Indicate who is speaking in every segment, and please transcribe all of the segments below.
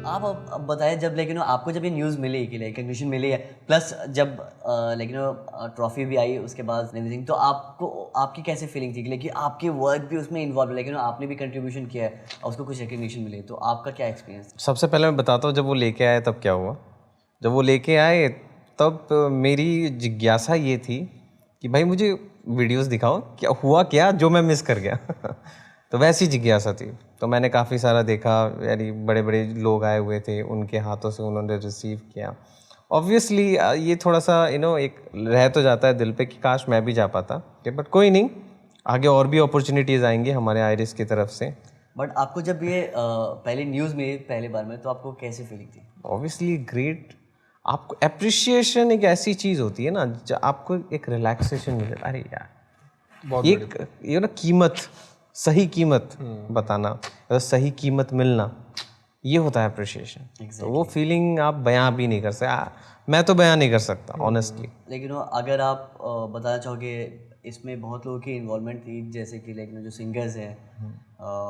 Speaker 1: आप अब बताएं, जब लेकिन आपको जब ये न्यूज़ मिली कि रिकग्निशन मिली है, प्लस जब लेकिन ट्रॉफी भी आई उसके बाद एवरीथिंग, तो आपको आपकी कैसे फीलिंग थी कि लेकिन आपके वर्क भी उसमें इन्वॉल्व है, लेकिन आपने भी कंट्रीब्यूशन किया है और उसको कुछ रिकग्निशन मिली, तो आपका क्या एक्सपीरियंस?
Speaker 2: सबसे पहले मैं बताता हूँ जब वो लेके आए तब क्या हुआ। जब वो लेके आए तब मेरी जिज्ञासा ये थी कि भाई मुझे वीडियोस दिखाओ, क्या हुआ, क्या जो मैं मिस कर गया। तो वैसी जिज्ञासा थी। तो मैंने काफ़ी सारा देखा, यानी बड़े बड़े लोग आए हुए थे, उनके हाथों से उन्होंने रिसीव किया। ऑब्वियसली ये थोड़ा सा एक रह तो जाता है दिल पे कि काश मैं भी जा पाता, बट कोई नहीं, आगे और भी अपॉर्चुनिटीज़ आएंगी हमारे आइरिस की तरफ से।
Speaker 1: बट आपको जब ये पहले न्यूज़ में पहले बार में, तो आपको कैसी फीलिंग थी?
Speaker 2: Obviously great. आपको अप्रिशिएशन एक ऐसी चीज़ होती है ना, आपको एक रिलैक्सेशन मिले। अरे यार, एक ये ना कीमत, सही कीमत बताना, सही कीमत मिलना, ये होता है अप्रिशिएशन। तो वो फीलिंग आप बयां भी नहीं कर सकते, मैं तो बयां नहीं कर सकता ऑनेस्टली।
Speaker 1: लेकिन अगर आप बताना चाहोगे, इसमें बहुत लोगों की इन्वॉल्वमेंट थी, जैसे कि लेकिन जो सिंगर्स हैं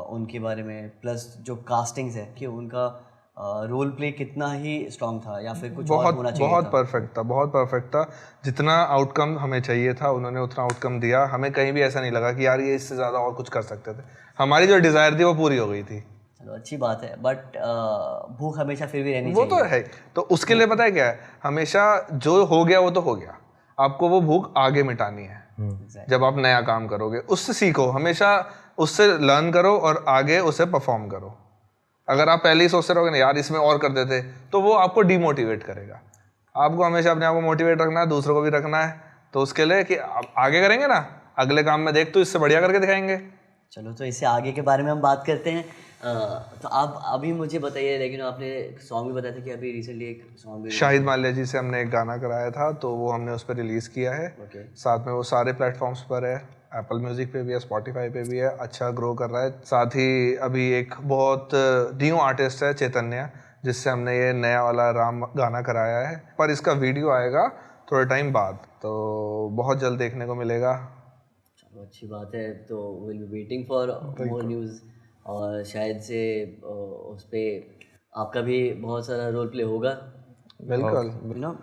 Speaker 1: उनके बारे में, प्लस जो कास्टिंग्स है कि उनका रोल प्ले कितना ही स्ट्रांग था या फिर कुछ और होना चाहिए
Speaker 3: बहुत
Speaker 1: था?
Speaker 3: परफेक्ट था, बहुत परफेक्ट था। जितना आउटकम हमें चाहिए था उन्होंने उतना आउटकम दिया। हमें कहीं भी ऐसा नहीं लगा कि यार ये इससे ज़्यादा और कुछ कर सकते थे। हमारी जो डिज़ायर थी वो पूरी हो गई थी।
Speaker 1: चलो अच्छी बात है, बट भूख हमेशा फिर भी रहनी
Speaker 3: वो
Speaker 1: चाहिए।
Speaker 3: तो है। तो उसके लिए पता है क्या है, हमेशा जो हो गया वो तो हो गया, आपको वो भूख आगे मिटानी है। जब आप नया काम करोगे उससे सीखो, हमेशा उससे लर्न करो और आगे उसे परफॉर्म करो। अगर आप पहले ही सोचते रहोगे ना यार इसमें और कर देते, तो वो आपको डिमोटिवेट करेगा। आपको हमेशा अपने आप को मोटिवेट रखना है, दूसरों को भी रखना है। तो उसके लिए कि आप आगे करेंगे ना, अगले काम में देख तो इससे बढ़िया करके दिखाएंगे।
Speaker 1: चलो, तो इससे आगे के बारे में हम बात करते हैं। तो आप अभी मुझे बताइए, लेकिन आपने सॉन्ग भी बताया था कि अभी रिसेंटली एक सॉन्ग भी
Speaker 3: शाहिद माल्या जी से हमने एक गाना कराया था, तो वो हमने उस पर रिलीज़ किया है। साथ में वो सारे प्लेटफॉर्म्स पर है, एप्पल म्यूज़िक पे भी है, स्पॉटिफाई पे भी है, अच्छा ग्रो कर रहा है। साथ ही अभी एक बहुत न्यू आर्टिस्ट है चैतन्य, जिससे हमने ये नया वाला राम गाना कराया है, पर इसका वीडियो आएगा थोड़े टाइम बाद, तो बहुत जल्द देखने को मिलेगा।
Speaker 1: चलो अच्छी बात है, तो will be waiting for more news, और शायद से उस पर आपका भी बहुत सारा रोल प्ले होगा।
Speaker 3: बिल्कुल।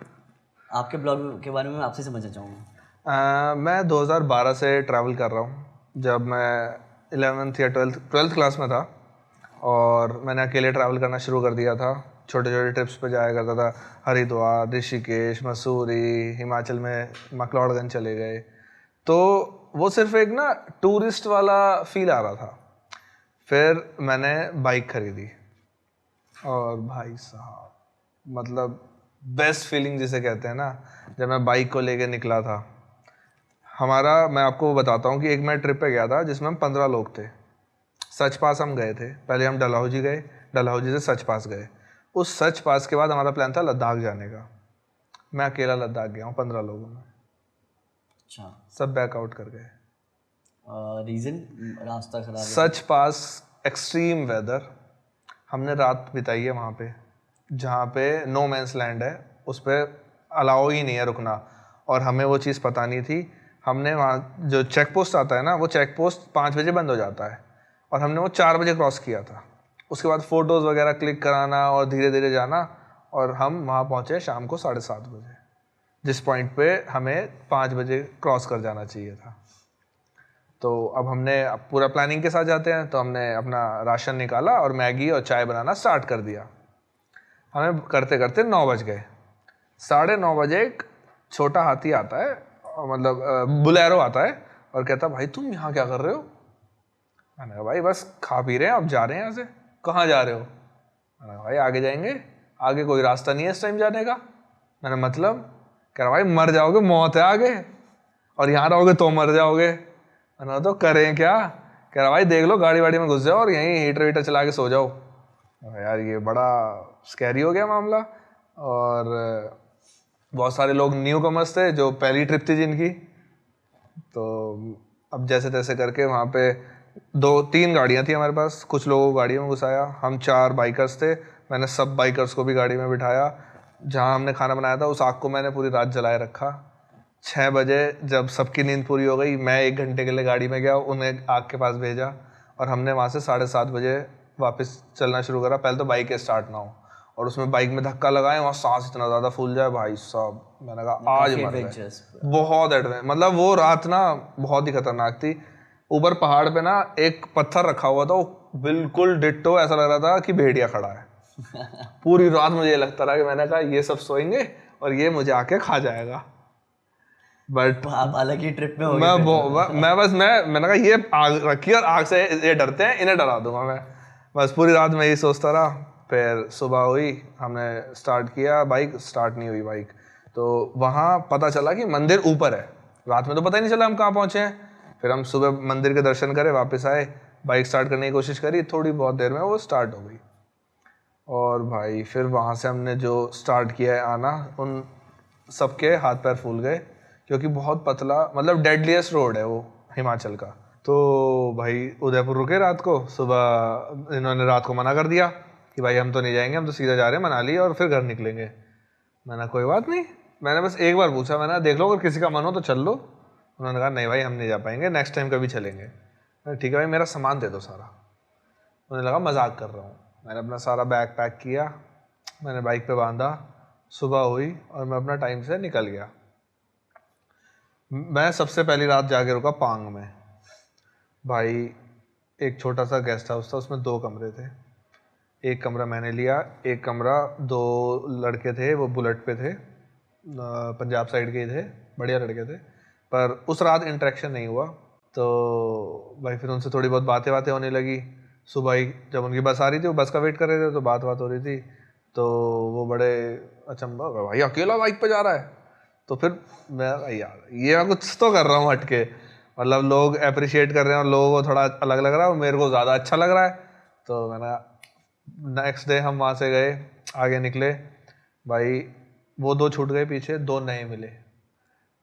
Speaker 1: आपके ब्लॉग के बारे में मैं आपसे समझना चाहूँगा।
Speaker 3: मैं 2012 से ट्रैवल कर रहा हूँ। जब मैं 11th या 12th क्लास में था और मैंने अकेले ट्रैवल करना शुरू कर दिया था। छोटे छोटे ट्रिप्स पे जाया करता था, हरिद्वार, ऋषिकेश, मसूरी, हिमाचल में मैक्लोडगंज चले गए। तो वो सिर्फ एक ना टूरिस्ट वाला फील आ रहा था। फिर मैंने बाइक खरीदी और भाई साहब, मतलब बेस्ट फीलिंग जिसे कहते हैं ना, जब मैं बाइक को लेके निकला था। मैं आपको बताता हूँ कि एक मैं ट्रिप पे गया था जिसमें हम 15 लोग थे। सच पास हम गए थे, पहले हम डलहौजी गए, डलहौजी से सच पास गए। उस सच पास के बाद हमारा प्लान था लद्दाख जाने का। मैं अकेला लद्दाख गया हूँ 15 लोगों में।
Speaker 1: अच्छा,
Speaker 3: सब बैकआउट कर गए।
Speaker 1: रीज़न? रास्ता खराब है?
Speaker 3: सच पास एक्सट्रीम वेदर। हमने रात बिताई है वहाँ पे, जहाँ पे नो मैंस लैंड है, उस पर अलाउ ही नहीं है रुकना, और हमें वो चीज़ पता नहीं थी। हमने वहाँ जो चेक पोस्ट आता है ना, वो चेक पोस्ट 5 बजे बंद हो जाता है, और हमने वो 4 बजे क्रॉस किया था। उसके बाद फ़ोटोज़ वगैरह क्लिक कराना और धीरे धीरे जाना, और हम वहाँ पहुँचे शाम को 7:30 बजे, जिस पॉइंट पे हमें 5 बजे क्रॉस कर जाना चाहिए था। तो अब हमने पूरा प्लानिंग के साथ जाते हैं, तो हमने अपना राशन निकाला और मैगी और चाय बनाना स्टार्ट कर दिया। हमें करते करते 9 बज गए। 9:30 बजे एक छोटा हाथी आता है, मतलब बुलेरो आता है, और कहता भाई तुम यहाँ क्या कर रहे हो? मैंने कहा भाई बस खा पी रहे हैं, अब जा रहे हैं यहाँ से। कहाँ जा रहे हो? मैंने कहा भाई आगे जाएंगे, आगे कोई रास्ता नहीं है इस टाइम जाने का। मैंने मतलब? कह रहा भाई मर जाओगे, मौत है आगे, और यहाँ रहोगे तो मर जाओगे। मैंने तो करें क्या? कह रहा भाई देख लो, गाड़ी वाड़ी में घुस जाओ और यहीं हीटर वीटर चला के सो जाओ। यार ये बड़ा स्कैरी हो गया मामला। और बहुत सारे लोग न्यू कमर्स थे, जो पहली ट्रिप थी जिनकी। तो अब जैसे तैसे करके वहाँ पे 2-3 गाड़ियाँ थी हमारे पास, कुछ लोगों को गाड़ियों में घुसाया। हम 4 बाइकर्स थे, मैंने सब बाइकर्स को भी गाड़ी में बिठाया। जहाँ हमने खाना बनाया था उस आग को मैंने पूरी रात जलाए रखा। 6 बजे जब सबकी नींद पूरी हो गई, मैं 1 घंटे के लिए गाड़ी में गया, उन्हें आग के पास भेजा और हमने वहाँ से 7:30 बजे वापस चलना शुरू करा। पहले तो बाइक स्टार्ट ना हो और उसमें बाइक में धक्का लगाए, वहाँ सांस इतना ज़्यादा फूल जाए भाई साहब, मैंने कहा आज मर गए।
Speaker 1: एडवेंचरस।
Speaker 3: बहुत एडवेंचर, मतलब वो रात ना बहुत ही खतरनाक थी। ऊपर पहाड़ पे ना एक पत्थर रखा हुआ था, वो बिल्कुल डिट्टो, ऐसा लग रहा था कि भेड़िया खड़ा है। पूरी रात मुझे ये लगता रहा कि मैंने कहा ये सब सोएंगे और ये मुझे आके खा जाएगा। बट
Speaker 1: आप अलग ही ट्रिप में हो गए फिर तो।
Speaker 3: मैंने कहा ये आग रखी और आग से ये डरते हैं, इन्हें डरा दूंगा मैं। बस पूरी रात मैं यही सोचता रहा। फिर सुबह हुई, हमने स्टार्ट किया, बाइक स्टार्ट नहीं हुई बाइक। तो वहाँ पता चला कि मंदिर ऊपर है। रात में तो पता ही नहीं चला हम कहाँ पहुँचे हैं। फिर हम सुबह मंदिर के दर्शन करे, वापस आए, बाइक स्टार्ट करने की कोशिश करी, थोड़ी बहुत देर में वो स्टार्ट हो गई। और भाई फिर वहाँ से हमने जो स्टार्ट किया है आना, उन सबके हाथ पैर फूल गए, क्योंकि बहुत पतला, मतलब डेडलीस्ट रोड है वो हिमाचल का। तो भाई उदयपुर रुके रात को, सुबह इन्होंने रात को मना कर दिया कि भाई हम तो नहीं जाएंगे, हम तो सीधा जा रहे हैं मनाली और फिर घर निकलेंगे। मैंने कोई बात नहीं, मैंने बस एक बार पूछा, मैंने देख लो अगर किसी का मन हो तो चल लो। उन्होंने कहा नहीं भाई हम नहीं जा पाएंगे, नेक्स्ट टाइम कभी चलेंगे। ठीक है भाई मेरा सामान दे दो सारा। उन्हें लगा मजाक कर रहा हूँ। मैंने अपना सारा बैग पैक किया, मैंने बाइक पे बांधा, सुबह हुई और मैं अपना टाइम से निकल गया। मैं सबसे पहली रात जाके रुका पांग में। भाई एक छोटा सा गेस्ट हाउस था, उसमें 2 कमरे थे। एक कमरा मैंने लिया, एक कमरा 2 लड़के थे, वो बुलेट पे थे, पंजाब साइड के ही थे, बढ़िया लड़के थे, पर उस रात इंटरेक्शन नहीं हुआ। तो भाई फिर उनसे थोड़ी बहुत बातें होने लगी। सुबह ही जब उनकी बस आ रही थी, वो बस का वेट कर रहे थे, तो बात हो रही थी। तो वो बड़े अचंभा, भाई अकेला बाइक पे जा रहा है। तो फिर मैं यार ये मैं कुछ तो कर रहा हूँ हटके, मतलब लोग अप्रिशिएट कर रहे हैं और लोगों को थोड़ा अलग लग रहा है और मेरे को ज़्यादा अच्छा लग रहा है। तो मैंने नेक्स्ट डे हम वहाँ से गए, आगे निकले, भाई वो 2 छूट गए पीछे, 2 नए मिले।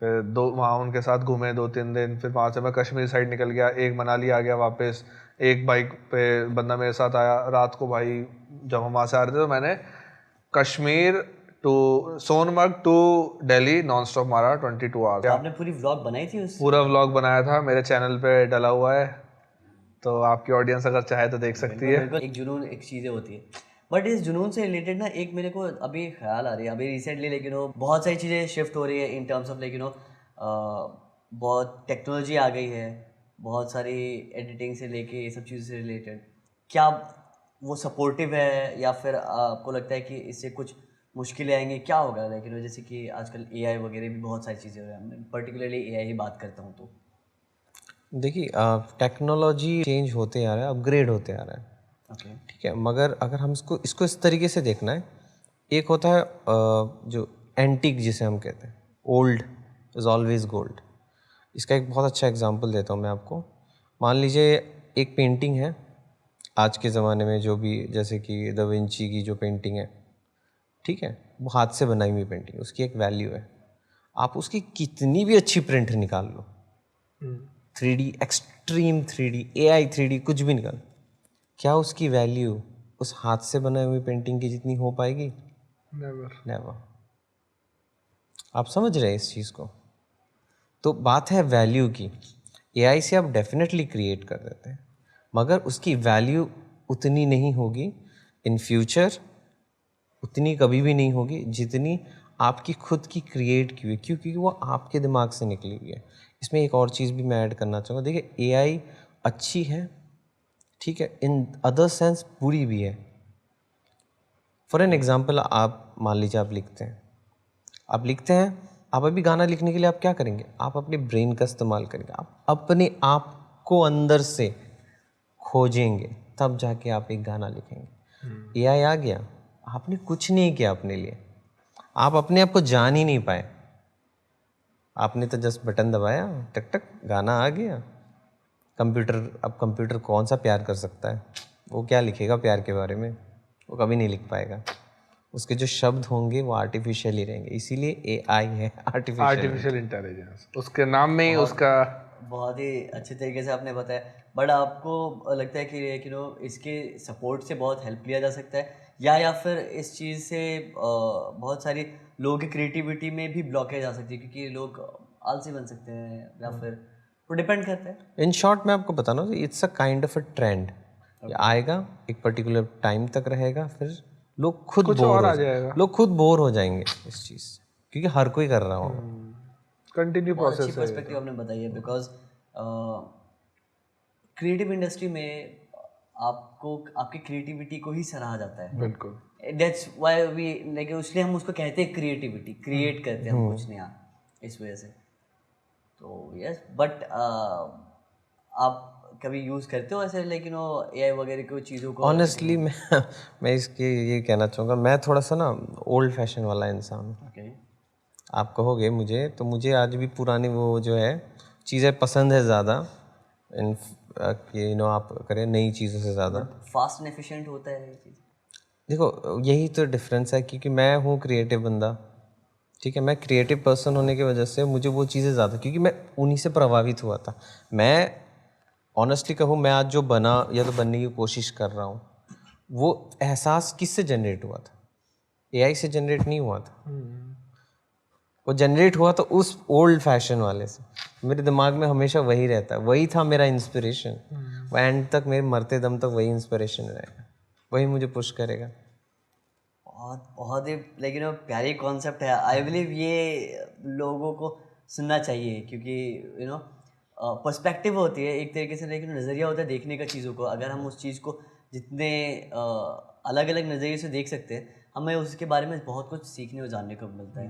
Speaker 3: फिर 2 वहाँ उनके साथ घूमे 2-3 दिन। फिर वहाँ से मैं कश्मीर साइड निकल गया, एक मनाली आ गया वापस। एक बाइक पे बंदा मेरे साथ आया रात को। भाई जब हम वहाँ से आ रहे थे तो मैंने Kashmir to Sonmarg to Delhi non stop मारा 22 आवर्स।
Speaker 1: आपने पूरी व्लॉग बनाई थी उस?
Speaker 3: पूरा व्लॉग बनाया था, मेरे चैनल पे डला हुआ है, तो आपकी ऑडियंस अगर चाहे तो देख सकती है।
Speaker 1: बिल्कुल, एक जुनून, एक चीज़ें होती है। बट इस जुनून से रिलेटेड ना एक मेरे को अभी ख्याल आ रही है, अभी रिसेंटली लेकिन बहुत सारी चीज़ें शिफ्ट हो रही है इन टर्म्स ऑफ लेकिन बहुत टेक्नोलॉजी आ गई है, बहुत सारी एडिटिंग से लेके ये सब चीज़ों से रिलेटेड। क्या वो सपोर्टिव है या फिर आपको लगता है कि इससे कुछ मुश्किलें आएंगी? क्या होगा लेकिन जैसे कि आजकल एआई वगैरह भी बहुत सारी चीज़ें हो रही हैं, पर्टिकुलरली एआई ही बात करता हूँ तो।
Speaker 2: देखिए टेक्नोलॉजी चेंज होते आ रहा है, अपग्रेड होते आ रहा है,
Speaker 1: ओके।
Speaker 2: ठीक है। मगर अगर हम इसको इस तरीके से देखना है, एक होता है जो एंटीक जिसे हम कहते हैं, ओल्ड इज़ ऑलवेज गोल्ड। इसका एक बहुत अच्छा एग्जांपल देता हूँ मैं आपको। मान लीजिए एक पेंटिंग है आज के ज़माने में, जो भी जैसे कि दा विंची की जो पेंटिंग है, ठीक है, वो हाथ से बनाई हुई पेंटिंग, उसकी एक वैल्यू है। आप उसकी कितनी भी अच्छी प्रिंट निकाल लो, 3D extreme 3D AI 3D कुछ भी निकाल, क्या उसकी वैल्यू उस हाथ से बनाई हुई पेंटिंग की जितनी हो पाएगी? नेवर। आप समझ रहे हैं इस चीज़ को? तो बात है वैल्यू की। AI से आप डेफिनेटली क्रिएट कर देते हैं, मगर उसकी वैल्यू उतनी नहीं होगी इन फ्यूचर, उतनी कभी भी नहीं होगी जितनी आपकी खुद की क्रिएट की हुई, क्योंकि वो आपके दिमाग से निकली हुई है। इसमें एक और चीज़ भी मैं ऐड करना चाहूँगा। देखिए AI अच्छी है, ठीक है, इन अदर सेंस बुरी भी है। फॉर एन एग्जाम्पल, आप मान लीजिए आप लिखते हैं, आप अभी गाना लिखने के लिए आप क्या करेंगे? आप अपने ब्रेन का इस्तेमाल करेंगे, आप अपने आप को अंदर से खोजेंगे, तब जाके आप एक गाना लिखेंगे। AI आ गया, आपने कुछ नहीं किया अपने लिए, आप अपने आप को जान ही नहीं पाए, आपने तो जस्ट बटन दबाया, टक टक गाना आ गया। अब कंप्यूटर कौन सा प्यार कर सकता है? वो क्या लिखेगा प्यार के बारे में? वो कभी नहीं लिख पाएगा। उसके जो शब्द होंगे वो आर्टिफिशियल ही रहेंगे, इसीलिए AI है,
Speaker 3: आर्टिफिशियल इंटेलिजेंस, उसके नाम में ही उसका।
Speaker 1: बहुत ही अच्छे तरीके से आपने बताया। बट आपको लगता है कि इसके सपोर्ट से बहुत हेल्प लिया जा सकता है, या फिर इस चीज़ से बहुत सारी लोगों की क्रिएटिविटी में भी ब्लॉकेज आ सकती है, क्योंकि लोग आलसी बन सकते हैं या फिर वो डिपेंड करता है।
Speaker 2: इन शॉर्ट मैं आपको बता रहा हूँ, it's a kind of a trend. ये आएगा, एक पर्टिकुलर टाइम तक रहेगा, फिर लोग खुद
Speaker 3: कुछ
Speaker 2: बोर
Speaker 3: और
Speaker 2: हो
Speaker 3: आ
Speaker 2: जाएंगे।
Speaker 3: जाएगा।
Speaker 2: लोग खुद बोर हो जाएंगे इस चीज़ से, क्योंकि हर कोई कर रहा होगा।
Speaker 3: कंटिन्यू
Speaker 1: बहुत अच्छी
Speaker 3: प्रोसेस है ये
Speaker 1: पर्सपेक्टिव आपने बताई है, बिकॉज क्रिएटिव इंडस्ट्री में आपको आपकी क्रिएटिविटी को ही सराहा जाता है।
Speaker 3: बिल्कुल।
Speaker 1: दैट्स व्हाई वी लाइक, इसलिए हम उसको कहते हैं क्रिएटिविटी, क्रिएट करते हैं हम कुछ नया, इस वजह से। तो यस, बट आप कभी यूज़ करते हो ऐसे लाइक एआई वगैरह की चीज़ों को?
Speaker 2: ऑनेस्टली मैं इसके ये कहना चाहूँगा, मैं थोड़ा सा ना ओल्ड फैशन वाला इंसान हूँ।
Speaker 1: ओके।
Speaker 2: आप कहोगे मुझे, तो मुझे आज भी पुरानी वो जो है चीज़ें पसंद है ज़्यादा, इन कि आप करें नई चीज़ों से ज़्यादा।
Speaker 1: फास्ट एंड एफिशिएंट होता है ये चीज़।
Speaker 2: देखो यही तो डिफरेंस है, क्योंकि मैं हूँ क्रिएटिव बंदा, ठीक है। मैं क्रिएटिव पर्सन होने की वजह से मुझे वो चीज़ें ज़्यादा, क्योंकि मैं उन्हीं से प्रभावित हुआ था। मैं ऑनेस्टली कहूँ, मैं आज जो बना या तो बनने की कोशिश कर रहा हूँ, वो एहसास किससे जनरेट हुआ था? एआई से जनरेट नहीं हुआ था। वो जनरेट हुआ तो उस ओल्ड फैशन वाले से। मेरे दिमाग में हमेशा वही रहता है, वही था मेरा इंस्पिरेशन। वो एंड तक, मेरे मरते दम तक वही इंस्पिरेशन रहेगा, वही मुझे पुश करेगा।
Speaker 1: बहुत बहुत ही लाइक प्यारी कॉन्सेप्ट है। आई बिलीव ये लोगों को सुनना चाहिए, क्योंकि पर्सपेक्टिव होती है एक तरीके से, लेकिन नज़रिया होता है देखने का चीज़ों को। अगर हम उस चीज़ को जितने अलग अलग नज़रिए से देख सकते हैं, हमें उसके बारे में बहुत कुछ सीखने और जानने को मिलता है।